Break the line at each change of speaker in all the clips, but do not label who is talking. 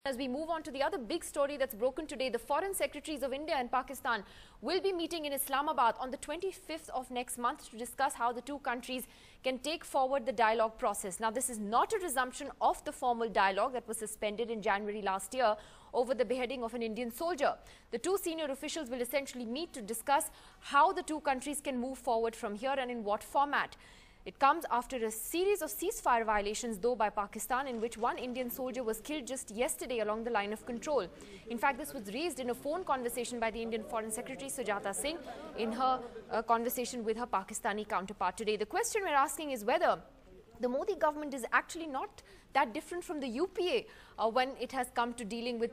As we move on to the other big story that's broken today, the foreign secretaries of India and Pakistan will be meeting in Islamabad on the 25th of next month to discuss how the two countries can take forward the dialogue process. Now, this is not a resumption of the formal dialogue that was suspended in January last year over the beheading of an Indian soldier. The two senior officials will essentially meet to discuss how the two countries can move forward from here and in what format. It comes after a series of ceasefire violations, though, by Pakistan, in which one Indian soldier was killed just yesterday along the line of control. In fact, this was raised in a phone conversation by the Indian Foreign Secretary Sujata Singh in her conversation with her Pakistani counterpart today. The question we're asking is whether the Modi government is actually not that different from the UPA when it has come to dealing with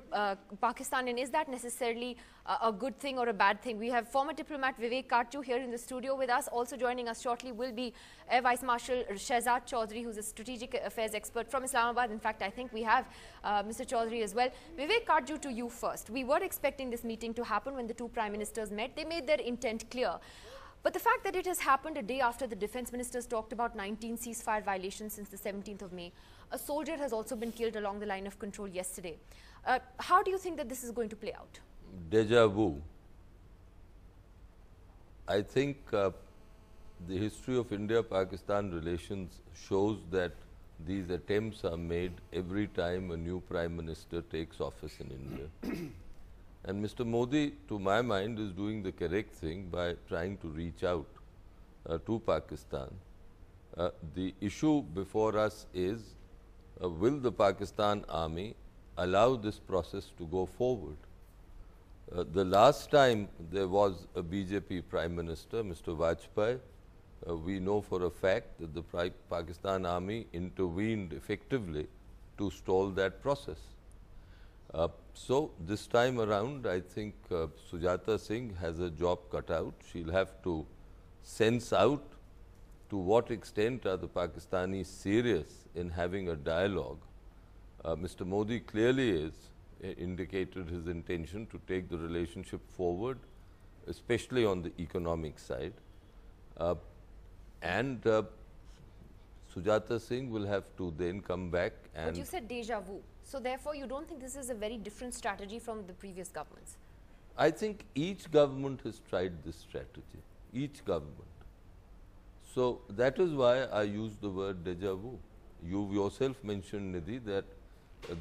Pakistan, and is that necessarily a good thing or a bad thing? We have former diplomat Vivek Karju here in the studio with us. Also joining us shortly will be Air Vice Marshal Shehzad Chaudhary, who's a strategic affairs expert from Islamabad. In fact, I think we have Mr. Chaudhary as well. Vivek Karju, to you first. We were expecting this meeting to happen when the two prime ministers met. They made their intent clear. But the fact that it has happened a day after the defense ministers talked about 19 ceasefire violations since the 17th of May, a soldier has also been killed along the line of control yesterday. How do you think that this is going to play out?
Deja vu. I think the history of India-Pakistan relations shows that these attempts are made every time a new prime minister takes office in India. And Mr. Modi, to my mind, is doing the correct thing by trying to reach out to Pakistan. The issue before us is, will the Pakistan army allow this process to go forward? The last time there was a BJP Prime Minister, Mr. Vajpayee, we know for a fact that the Pakistan army intervened effectively to stall that process. So this time around, I think Sujata Singh has a job cut out. She'll have to sense out to what extent are the Pakistanis serious in having a dialogue. Mr. Modi clearly is indicated his intention to take the relationship forward, especially on the economic side. Sujata Singh will have to then come back and...
But you said deja vu. So therefore, you don't think this is a very different strategy from the previous governments?
I think each government has tried this strategy, each government. So that is why I use the word deja vu. You yourself mentioned, Nidhi, that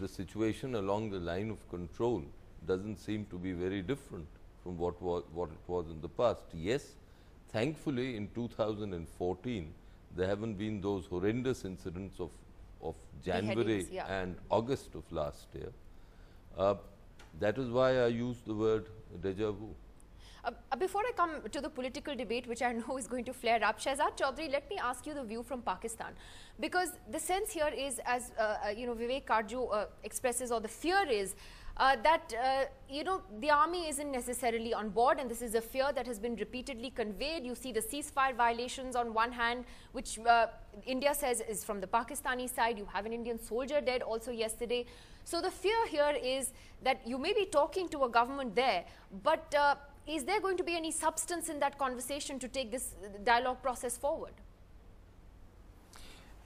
the situation along the line of control doesn't seem to be very different from what it was in the past. Yes, thankfully in 2014, there haven't been those horrendous incidents of January and August of last year. That is why I use the word deja vu.
Before I come to the political debate, which I know is going to flare up, Shehzad Chaudhary, let me ask you the view from Pakistan. Because the sense here is, as Vivek Karju expresses, or the fear is, that the army isn't necessarily on board, and this is a fear that has been repeatedly conveyed. You see the ceasefire violations on one hand, which India says is from the Pakistani side. You have an Indian soldier dead also yesterday. So the fear here is that you may be talking to a government there, but is there going to be any substance in that conversation to take this dialogue process forward?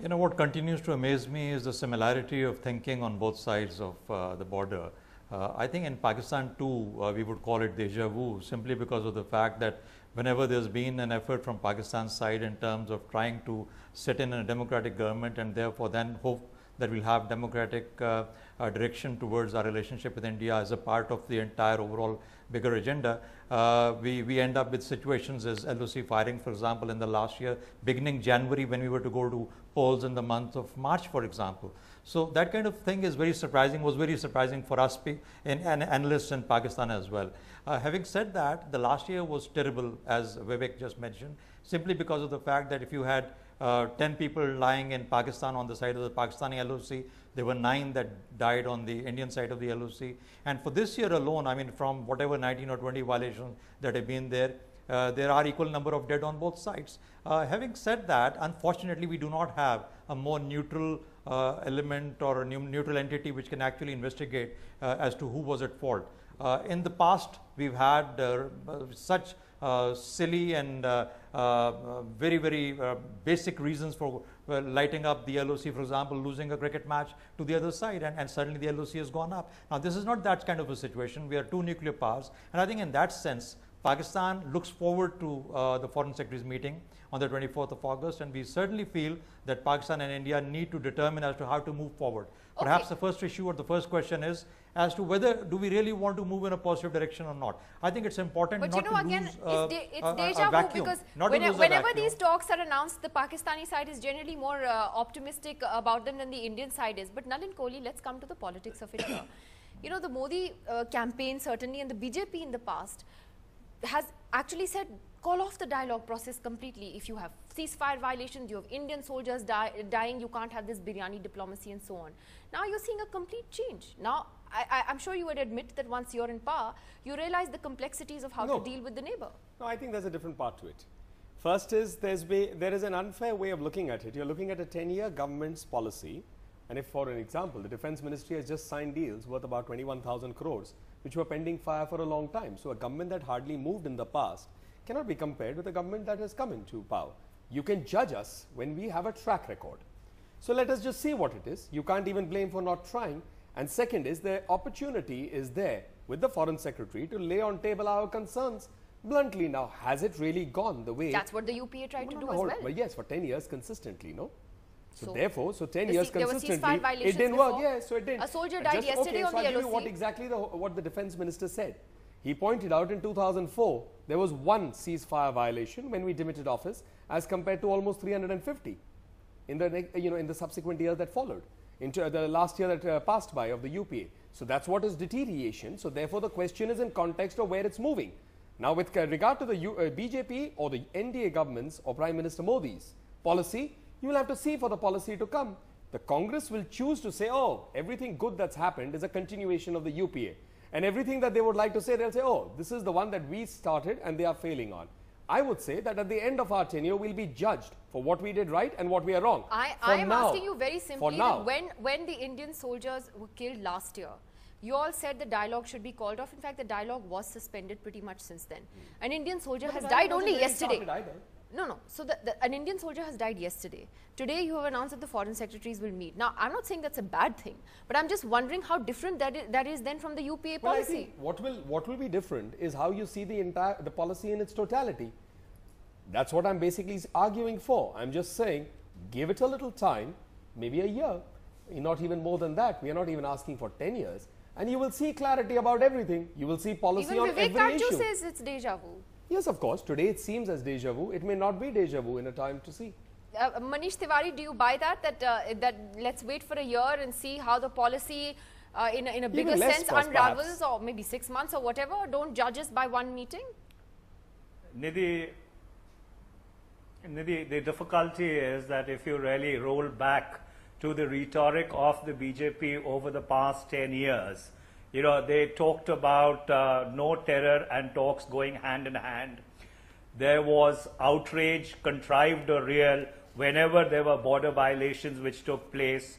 You know, what continues to amaze me is the similarity of thinking on both sides of the border. I think in Pakistan too, we would call it deja vu, simply because of the fact that whenever there's been an effort from Pakistan's side in terms of trying to sit in a democratic government and therefore then hope that we'll have democratic direction towards our relationship with India as a part of the entire overall bigger agenda, we end up with situations as LoC firing, for example, in the last year, beginning January, when we were to go to polls in the month of March, for example. So that kind of thing is very surprising, was very surprising for us and analysts in Pakistan as well. Having said that, the last year was terrible, as Vivek just mentioned, simply because of the fact that if you had 10 people lying in Pakistan on the side of the Pakistani LoC, there were 9 that died on the Indian side of the LoC. And for this year alone, I mean, from whatever 19 or 20 violations that have been there, there are equal number of dead on both sides. Having said that, unfortunately, we do not have a more neutral element or a neutral entity which can actually investigate as to who was at fault. In the past, we've had such silly and very basic reasons for lighting up the LoC, for example, losing a cricket match to the other side, and suddenly the LoC has gone up. Now, this is not that kind of a situation. We are two nuclear powers, and I think in that sense, Pakistan looks forward to the Foreign Secretaries meeting on the 24th of August, and we certainly feel that Pakistan and India need to determine as to how to move forward. Okay. Perhaps the first issue or the first question is as to whether do we really want to move in a positive direction or not. I think it's important not to lose
it's deja vu, because whenever these talks are announced, the Pakistani side is generally more optimistic about them than the Indian side is. But Nalin Kohli, let's come to the politics of it here. You know, the Modi campaign certainly, and the BJP in the past has actually said call off the dialogue process completely. If you have ceasefire violations, you have Indian soldiers dying, you can't have this biryani diplomacy and so on. Now you're seeing a complete change. Now I'm sure you would admit that once you're in power, you realize the complexities of how to deal with the neighbor.
No, I think there's a different part to it. First is there is an unfair way of looking at it. You're looking at a 10-year government's policy, and if, for an example, the Defence Ministry has just signed deals worth about 21,000 crores, which were pending fire for a long time. So a government that hardly moved in the past cannot be compared with a government that has come into power. You can judge us when we have a track record. So let us just see what it is. You can't even blame for not trying. And second is the opportunity is there with the Foreign Secretary to lay on table our concerns bluntly. Now, has it really gone the way?
That's what the UPA tried to do as well.
But yes, for 10 years consistently, no? So therefore, 10 years consistently, it didn't work. Yeah, so it didn't.
A soldier died yesterday on the LoC.
I'll give you what the Defence Minister said. He pointed out in 2004, there was one ceasefire violation when we demitted office as compared to almost 350 in the subsequent year that followed, into the last year that passed by of the UPA. So that's what is deterioration. So therefore, the question is in context of where it's moving. Now, with regard to the BJP or the NDA governments or Prime Minister Modi's policy, you will have to see for the policy to come. The Congress will choose to say, oh, everything good that's happened is a continuation of the UPA. And everything that they would like to say, they'll say, oh, this is the one that we started and they are failing on. I would say that at the end of our tenure, we'll be judged for what we did right and what we are wrong.
I am asking you very simply, that when the Indian soldiers were killed last year, you all said the dialogue should be called off. In fact, the dialogue was suspended pretty much since then. An Indian soldier has died only yesterday. No. So an Indian soldier has died yesterday. Today, you have announced that the Foreign Secretaries will meet. Now, I'm not saying that's a bad thing, but I'm just wondering how different that is then from the UPA policy.
I think what will be different is how you see the policy in its totality. That's what I'm basically arguing for. I'm just saying, give it a little time, maybe a year, not even more than that. We are not even asking for 10 years. And you will see clarity about everything. You will see policy on every issue.
Even Vivek Kanju says it's deja vu.
Yes, of course. Today it seems as deja vu. It may not be deja vu in a time to see.
Manish Tiwari, do you buy that let's wait for a year and see how the policy in a bigger sense unravels, or maybe 6 months or whatever? Don't judge us by one meeting?
Nidhi, the difficulty is that if you really roll back to the rhetoric of the BJP over the past 10 years, you know, they talked about no terror and talks going hand in hand. There was outrage, contrived or real, whenever there were border violations which took place.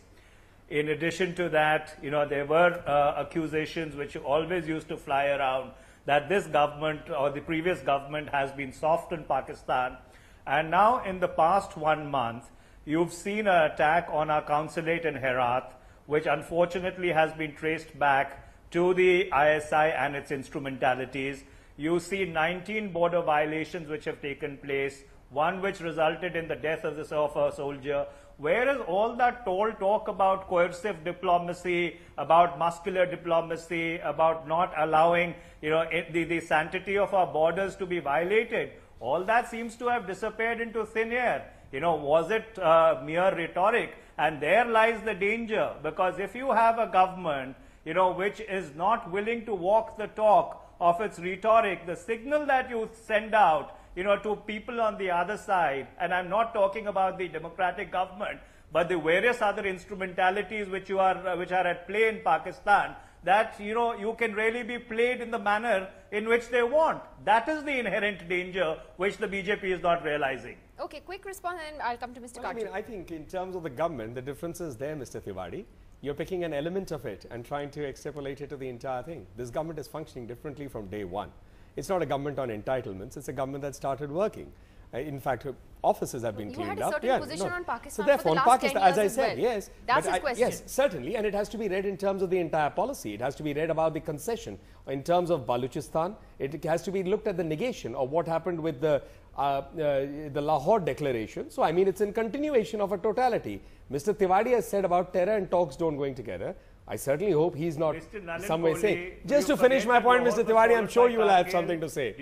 In addition to that, you know, there were accusations which always used to fly around that this government or the previous government has been soft in Pakistan. And now in the past 1 month, you've seen an attack on our consulate in Herat, which unfortunately has been traced back to the ISI and its instrumentalities. You see 19 border violations which have taken place, one which resulted in the death of a soldier. Where is all that talk about coercive diplomacy, about muscular diplomacy, about not allowing, you know, the sanctity of our borders to be violated? All that seems to have disappeared into thin air. You know, was it mere rhetoric? And there lies the danger, because if you have a government, you know, which is not willing to walk the talk of its rhetoric, the signal that you send out, you know, to people on the other side, and I'm not talking about the democratic government, but the various other instrumentalities which are at play in Pakistan, that, you know, you can really be played in the manner in which they want. That is the inherent danger which the BJP is not realizing.
Okay, quick response and I'll come to Mr. Katu.
I think in terms of the government, the difference is there, Mr. Tiwari. You're picking an element of it and trying to extrapolate it to the entire thing. This government is functioning differently from day one. It's not a government on entitlements. It's a government that started working. In fact, offices have been
You
cleaned
had a
up.
certain position on Pakistan
So therefore,
for
on
the last
Pakistan,
10
as I
years
said,
as well.
yes.
That's
but
his question.
Yes, certainly. And it has to be read in terms of the entire policy. It has to be read about the concession. In terms of Balochistan, it has to be looked at the negation of what happened with the Lahore declaration. So, I mean, it's in continuation of a totality. Mr. Tiwari has said about terror and talks don't going together. I certainly hope he's not some way saying. Just to finish my point, Mr. Tiwari, I'm sure you will have something to say.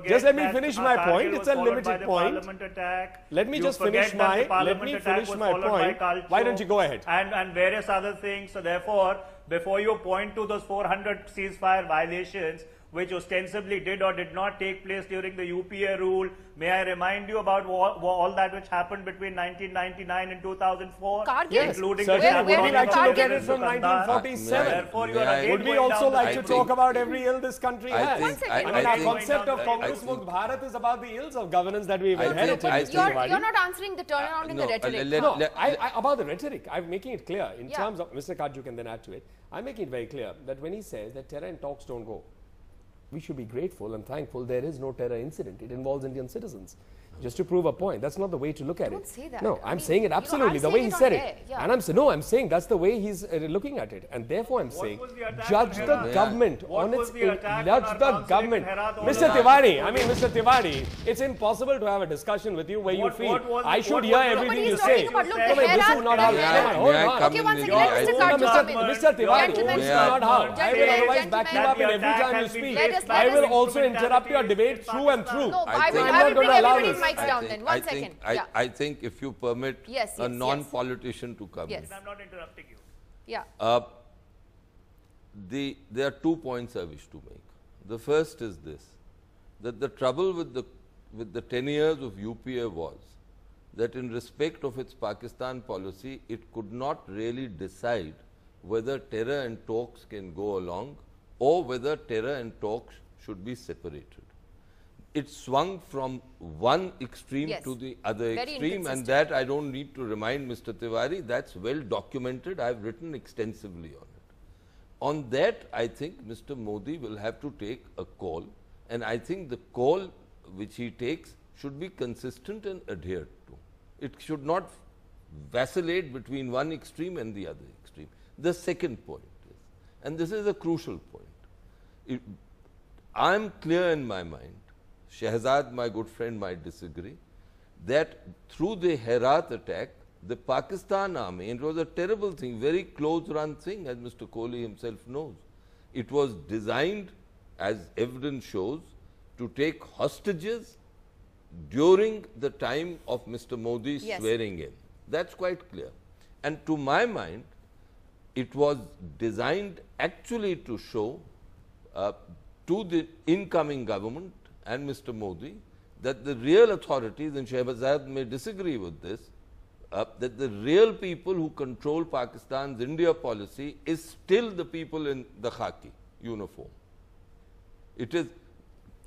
Just let me finish my point. It's a limited point. Let me just finish my point. Why don't you go ahead?
And various other things. So therefore, before you point to those 400 ceasefire violations, which ostensibly did or did not take place during the UPA rule, may I remind you about all that which happened between 1999 and 2004,
Yes,
including
certainly.
the
Would we like to look at it from 1947?
Therefore, you are again
Would we
going
also
down the
like to
right
talk
road.
about every ill this country has?
One second.
Our
think-
concept of
I
Congress
think-
Mukht Bharat is about the ills of governance that we've
I think-
inherited,
I
Mr.
think-
Tiwari.
You're not answering the turnaround in the rhetoric.
No, about the rhetoric, I'm making it clear in
Yeah.
terms of, Mr. Kaju can then add to it, I'm making it very clear that when he says that terror and talks don't go, we should be grateful and thankful there is no terror incident. It involves Indian citizens. Just to prove a point, that's not the way to look at
Don't
it.
say that.
No,
I
I'm
mean,
saying it
you know,
absolutely
I'm
the way
saying
he
it on
said
air,
it.
yeah.
And I'm saying that's the way he's looking at it. And therefore I'm saying,
was the attack
judge
on
the
Herat?
government
What
on
was
its,
the attack on
judge
our
the
consulate in
government.
Herat all
Mr.
along?
Mr. Tiwari, it's impossible to have a discussion with you where you
What
feel,
was-
I should
what
hear
was the-
everything you
Nobody's
say.
talking about, look,
No,
the
wait, this is
Herat-
not how.
May I-
No, wait, hold
may I
on.
come
Okay,
in
one
with
second, let
you?
Mr.
I
Kaju
think-
come in.
Mr. Tiwari,
Gentlemen,
this is not how. I will otherwise
gentlemen,
back you up in every
gentlemen,
time you speak.
let us-
I
let
will
us-
also interrupt your debate through and through.
No,
I
I will
think-
bring
allow
everybody's
this.
mics down then. One second. Yeah.
I think if you permit
Yes,
a
yes,
non-politician to come
Yes.
in.
I'm not interrupting you.
Yeah.
There are 2 points I wish to make. The first is this, that the trouble with the 10 years of UPA was that in respect of its Pakistan policy, it could not really decide whether terror and talks can go along or whether terror and talks should be separated. It swung from one extreme
Yes.
to the other
Very
extreme, and
inconsistent.
that I don't need to remind Mr. Tiwari, that's well documented. I've written extensively on it. On that, I think Mr. Modi will have to take a call, and I think the call which he takes should be consistent and adhered to. It should not vacillate between one extreme and the other extreme. The second point is, and this is a crucial point, I am clear in my mind, Shehzad, my good friend, might disagree, that through the Herat attack, the Pakistan army, and it was a terrible thing, very close run thing, as Mr. Kohli himself knows. It was designed, as evidence shows, to take hostages during the time of Mr. Modi's
Yes.
swearing in. That's quite clear. And to my mind, it was designed actually to show to the incoming government and Mr. Modi that the real authorities, and Shehbazad may disagree with this, that the real people who control Pakistan's India policy is still the people in the khaki uniform. It is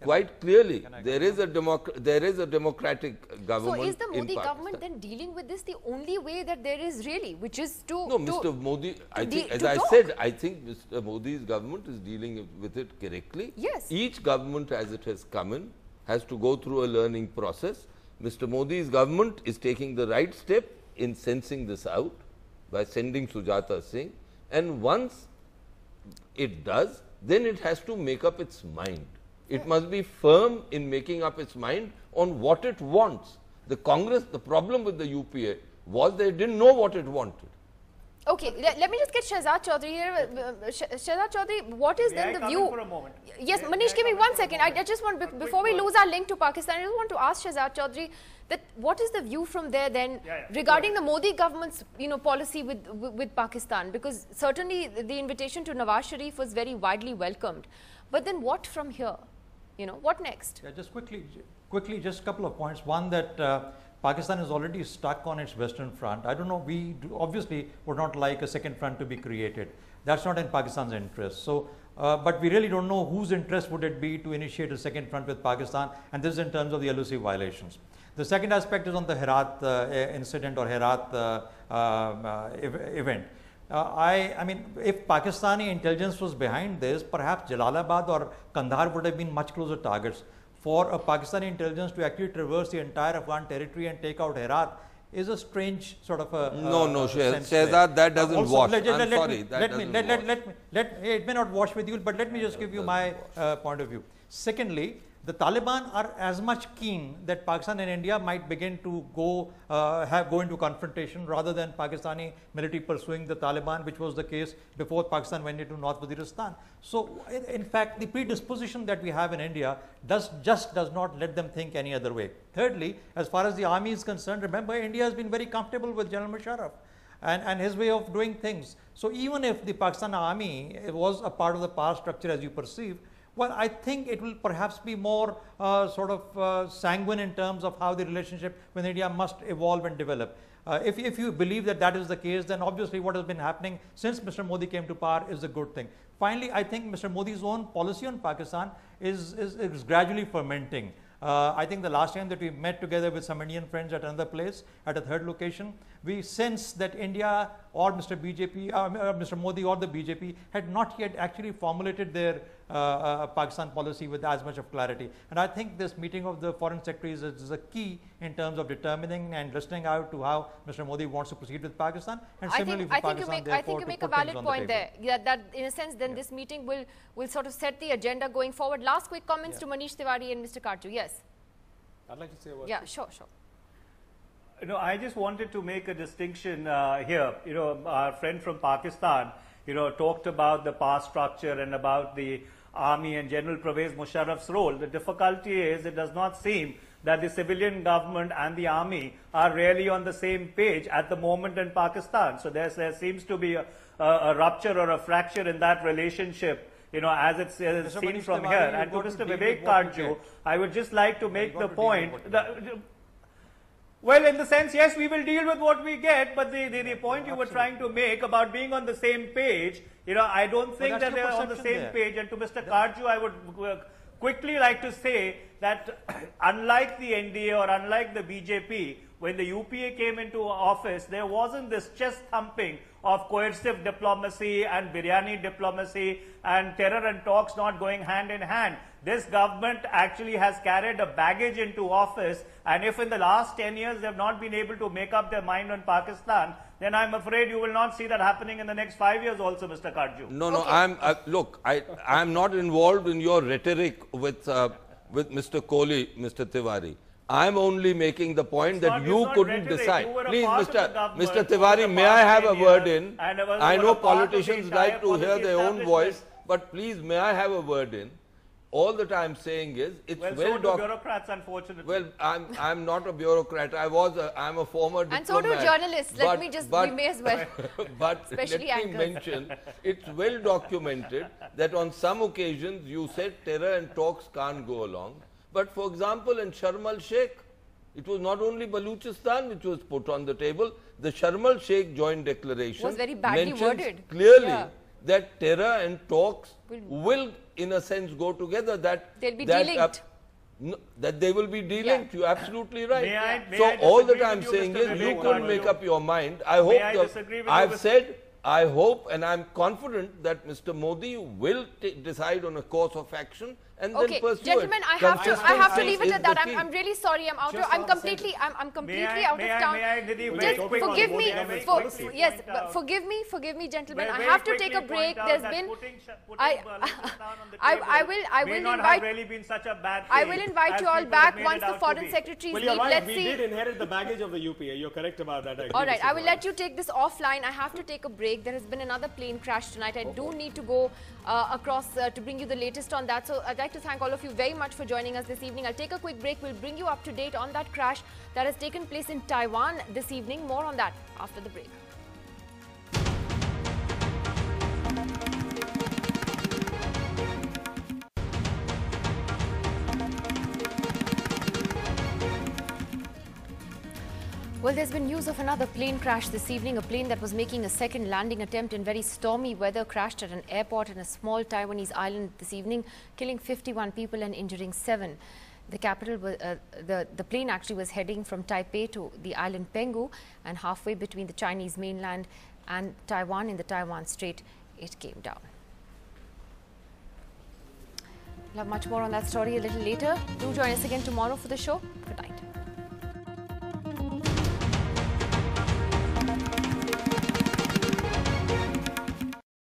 quite clearly there is a democratic government.
So is the
in
Modi
Pakistan.
government then dealing with this the only way that there is really, which is to...
No, Mr. Modi, I think, as
to
I
talk.
said, I think Mr. Modi's government is dealing with it correctly.
Yes.
Each government as it has come in has to go through a learning process. Mr. Modi's government is taking the right step in sensing this out by sending Sujata Singh, and once it does, then it has to make up its mind. It must be firm in making up its mind on what it wants. The Congress, the problem with the UPA was they didn't know what it wanted.
Okay, let me just get Shehzad Chaudhary here. Shehzad Chaudhary, what is
May
then
I
the
come
view?
in for a moment?
Yes,
May
Manish,
I
give me
come in
one
for a
second.
moment?
I just want,
A quick
before we
word.
lose our link to Pakistan, I just want to ask Shehzad Chaudhary that what is the view from there then
Yeah,
regarding the Modi government's policy with Pakistan? Because certainly the invitation to Nawaz Sharif was very widely welcomed. But then what from here? What next?
Yeah, just quickly, just a couple of points. One, that Pakistan is already stuck on its western front. I don't know, obviously would not like a second front to be created. That's not in Pakistan's interest. So, but we really don't know whose interest would it be to initiate a second front with Pakistan, and this is in terms of the LoC violations. The second aspect is on the Herat incident or Herat event. I mean, if Pakistani intelligence was behind this, perhaps Jalalabad or Kandahar would have been much closer targets. for a Pakistani intelligence to actually traverse the entire Afghan territory and take out Herat is a strange sort of a
Shehzad, that doesn't wash. I'm sorry.
It may not wash with you, but let me just give you my point of view. Secondly, the Taliban are as much keen that Pakistan and India might begin to go into confrontation rather than Pakistani military pursuing the Taliban, which was the case before Pakistan went into North Waziristan. So, in fact, the predisposition that we have in India does not let them think any other way. Thirdly, as far as the army is concerned, remember, India has been very comfortable with General Musharraf and his way of doing things. So, even if the Pakistan army was a part of the power structure as you perceive, well, I think it will perhaps be more sanguine in terms of how the relationship with India must evolve and develop. If you believe that that is the case, then obviously what has been happening since Mr. Modi came to power is a good thing. Finally, I think Mr. Modi's own policy on Pakistan is gradually fermenting. I think the last time that we met together with some Indian friends at another place, at a third location, we sensed that India or Mr. Modi or the BJP had not yet actually formulated their Pakistan policy with as much of clarity. And I think this meeting of the foreign secretaries is a key in terms of determining and listening out to how Mr. Modi wants to proceed with Pakistan. And similarly for Pakistan,
I think you make a valid point there. Yeah, that in a sense, then this meeting will sort of set the agenda going forward. Last quick comments to Manish Tiwari and Mr. Karju. Yes.
I'd like to say a word.
Yeah, sure.
I just wanted to make a distinction here. Our friend from Pakistan, talked about the power structure and about the army and General Pervez Musharraf's role. The difficulty is it does not seem that the civilian government and the army are really on the same page at the moment in Pakistan. So there seems to be a rupture or a fracture in that relationship, as it's seen from here. And to Mr. Vivek Karju, I would just like to make the point that, well, in the sense, yes, we will deal with what we get, but the point you were trying to make about being on the same page, I don't think that they are on the same page. And to Mr. Karju, I would quickly like to say that unlike the NDA or unlike the BJP, when the UPA came into office, there wasn't this chest thumping of coercive diplomacy and biryani diplomacy and terror and talks not going hand in hand. This government actually has carried a baggage into office, and if in the last 10 years they have not been able to make up their mind on Pakistan, then I'm afraid you will not see that happening in the next 5 years also, Mr. Karju.
No, okay. I'm not involved in your rhetoric with Mr. Kohli, Mr. Tiwari. I'm only making the point that you couldn't decide. Please, Mr. Tiwari, may I have a word in? I know politicians like to hear their own voice, but please, may I have a word in? All that I'm saying is, it's
so do bureaucrats, unfortunately.
Well, I'm not a bureaucrat. I'm a former diplomat.
And so do journalists. We may as well.
But
especially
let me mention, it's well documented that on some occasions you said terror and talks can't go along. But for example, in Sharm el-Sheikh, it was not only Baluchistan which was put on the table. The Sharm el-Sheikh joint declaration
was very badly worded.
Clearly that terror and talks will, in a sense, go together. That
they'll be delinked.
That they will be delinked. You're absolutely right. So all that I'm saying is, you couldn't make up your mind. I hope I hope and I'm confident that Mr. Modi will decide on a course of action and then pursue
gentlemen,
it.
I have to leave it at that. I'm really sorry. I'm completely out of town. Just forgive me, gentlemen. I have to take a break. There's been I will invite you all back once the foreign secretaries leave. Let's see.
We did inherit the baggage of the UPA. You're correct about that.
All right, I will let you take this offline. I have to take a break. There has been another plane crash tonight. I do need to go across to bring you the latest on that. So I'd like to thank all of you very much for joining us this evening. I'll take a quick break. We'll bring you up to date on that crash that has taken place in Taiwan this evening. More on that after the break. Well, there's been news of another plane crash this evening. A plane that was making a second landing attempt in very stormy weather crashed at an airport in a small Taiwanese island this evening, killing 51 people and injuring 7. The capital, the plane actually was heading from Taipei to the island Penghu, and halfway between the Chinese mainland and Taiwan in the Taiwan Strait, it came down. We'll have much more on that story a little later. Do join us again tomorrow for the show. Good night.